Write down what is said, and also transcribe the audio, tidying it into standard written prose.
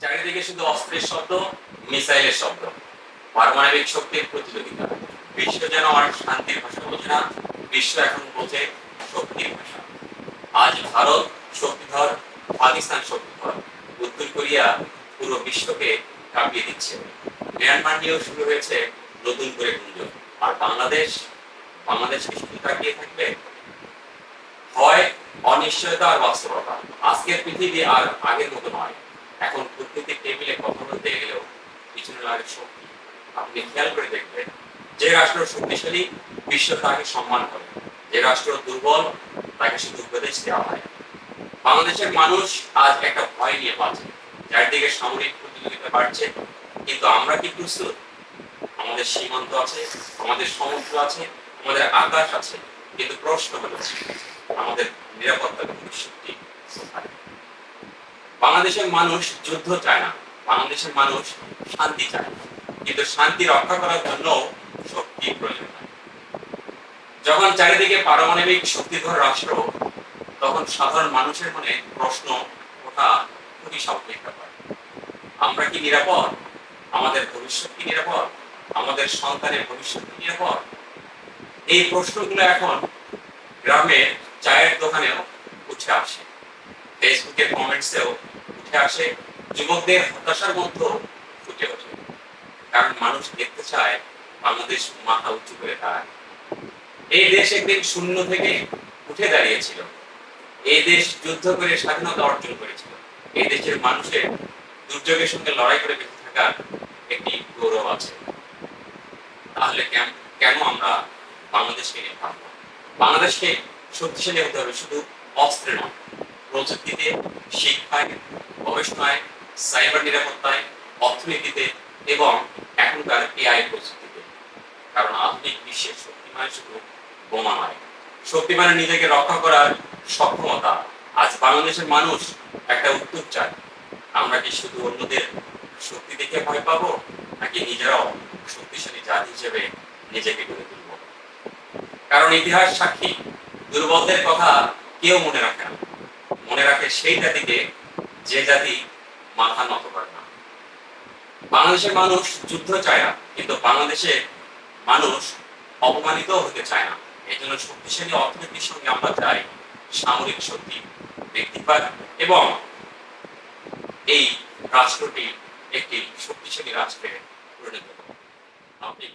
চারিদিকে শুধু অস্ত্রের শব্দ, মিসাইলের শব্দ, পারমাণবিক শক্তির প্রতিযোগিতা। বিশ্ব যেন আর শান্তির ভাষা বোঝে না, বিশ্ব এখন বোঝে শক্তির ভাষা। আজ ভারত শক্তিধর, পাকিস্তান শক্তিধর, উত্তর কোরিয়া পুরো বিশ্বকে কাঁপিয়ে দিচ্ছে। মিয়ানমার নিয়েও শুরু হয়েছে নতুন করে গুঞ্জন। আর বাংলাদেশ কি শুধু তাকিয়ে থাকবে? হয় অনিশ্চয়তা আর বাস্তবতা। আজকের পৃথিবী আর আগের মতো নয়। এখন কূটনীতিক টেবিলে কথা বলতে গেলেও পিছনে লাগে শক্তি। আপনি খেয়াল করে দেখবেন, যে রাষ্ট্র শক্তিশালী বিশ্ব তাকে সম্মান করে, যে রাষ্ট্র দুর্বল তাকে শুধু উপদেশ দেওয়া হয়। বাংলাদেশের মানুষ আজ একটা ভয় নিয়ে বাঁচে, চারদিকে সামরিক প্রতিযোগিতা বাড়ছে, কিন্তু আমরা কি প্রস্তুত? আমাদের সীমান্ত আছে, আমাদের সমুদ্র আছে, আমাদের আকাশ আছে, কিন্তু প্রশ্ন হলো আমাদের নিরাপত্তার ভবিষ্যৎটি কোথায়? বাংলাদেশের মানুষ যুদ্ধ চায় না, বাংলাদেশের মানুষ শান্তি চায়, কিন্তু শান্তি রক্ষা করার জন্য শক্তি প্রয়োজন হয়। যখন চারিদিকে পারমাণবিক শক্তিধর রাষ্ট্র, তখন সাধারণ মানুষের মনে প্রশ্ন ওঠা খুবই স্বাভাবিক ব্যাপার। আমরা কি নিরাপদ? আমাদের ভবিষ্যৎ কি নিরাপদ? আমাদের সন্তানের ভবিষ্যৎ কি নিরাপদ? এই প্রশ্নগুলো এখন গ্রামের চায়ের দোকানেও উঠে আসে, ফেসবুকের কমেন্টসেও উঠে আসে, যুবকদের হতাশার মধ্যেও ফুটে ওঠে। কারণ মানুষ দেখতে চায় বাংলাদেশ মাথা উঁচু করে দাঁড়ায়। এই দেশ একদিন শূন্য থেকে উঠে দাঁড়িয়েছিল। এই দেশ যুদ্ধ করে স্বাধীনতা অর্জন করেছিল। এই দেশের মানুষের দুর্যোগের সঙ্গে লড়াই করে বেঁচে থাকার একটি গৌরব আছে। তাহলে কেন আমরা বাংলাদেশকে নিয়ে ভাববো? বাংলাদেশকে শক্তিশালী হতে হবে শুধু অস্ত্রে নয়, প্রযুক্তিতে, শিক্ষায়, গবেষণায়, সাইবার নিরাপত্তায়, অর্থনীতিতে এবং এখনকার এআই প্রযুক্তিতে। কারণ আধুনিক বিশ্বের শক্তি মানে শুধু বোমা নয়, শক্তি মানে নিজেকে রক্ষা করার সক্ষমতা। আজ বাংলাদেশের মানুষ একটা উত্তর চায়। আমরা কি শুধু অন্যদের শক্তি দেখে ভয় পাবো, নাকি নিজেরাও শক্তিশালী জাতি হিসেবে নিজেকে গড়ে তুলব? কারণ ইতিহাস সাক্ষী, দুর্বলদের কথা কেউ মনে রাখে না, মনে রাখে সেই জাতিকে যে জাতি মাথা নত করে না। বাংলাদেশের মানুষ যুদ্ধ চায় না, কিন্তু বাংলাদেশের মানুষ অপমানিত হতে চায় না। এই জন্য শক্তিশালী অর্থনীতির সঙ্গে আমরা চাই সামরিক শক্তি বৃদ্ধি পাক এবং এই রাষ্ট্রটি একটি শক্তিশালী রাষ্ট্রে পরিণত হোক। আপনি